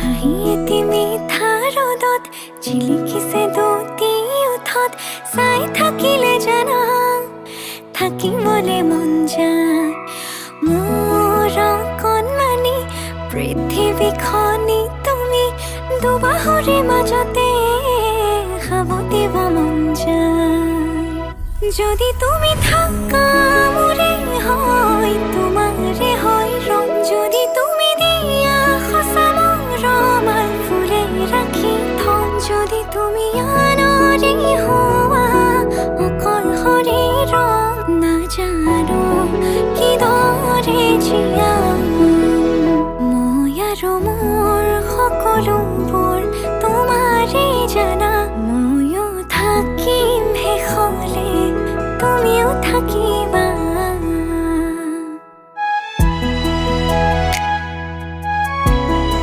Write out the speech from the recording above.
হাঁহিয়েতি মিঠা ৰ'দত জিলিকিছে দুটি ওঠত চাই থাকিলে জানা থাকিবলে মন যায় মোৰ কণমানি পৃথিৱীখনি তুমি দুবাহুৰে মাজতে সাৱটিব মন যায় যদি তুমি থাকা মোৰে হয় তোমাৰে হয় ৰং যদি তুমি দিয়া সঁচা মৰমৰ ফুলে ৰাখি থম যদি তুমি আনৰে হোৱা অকলশৰে ৰং নাজানো কিদৰে জীয়াম মই আৰু মোৰ সকলোবোৰ তোমাৰে জানো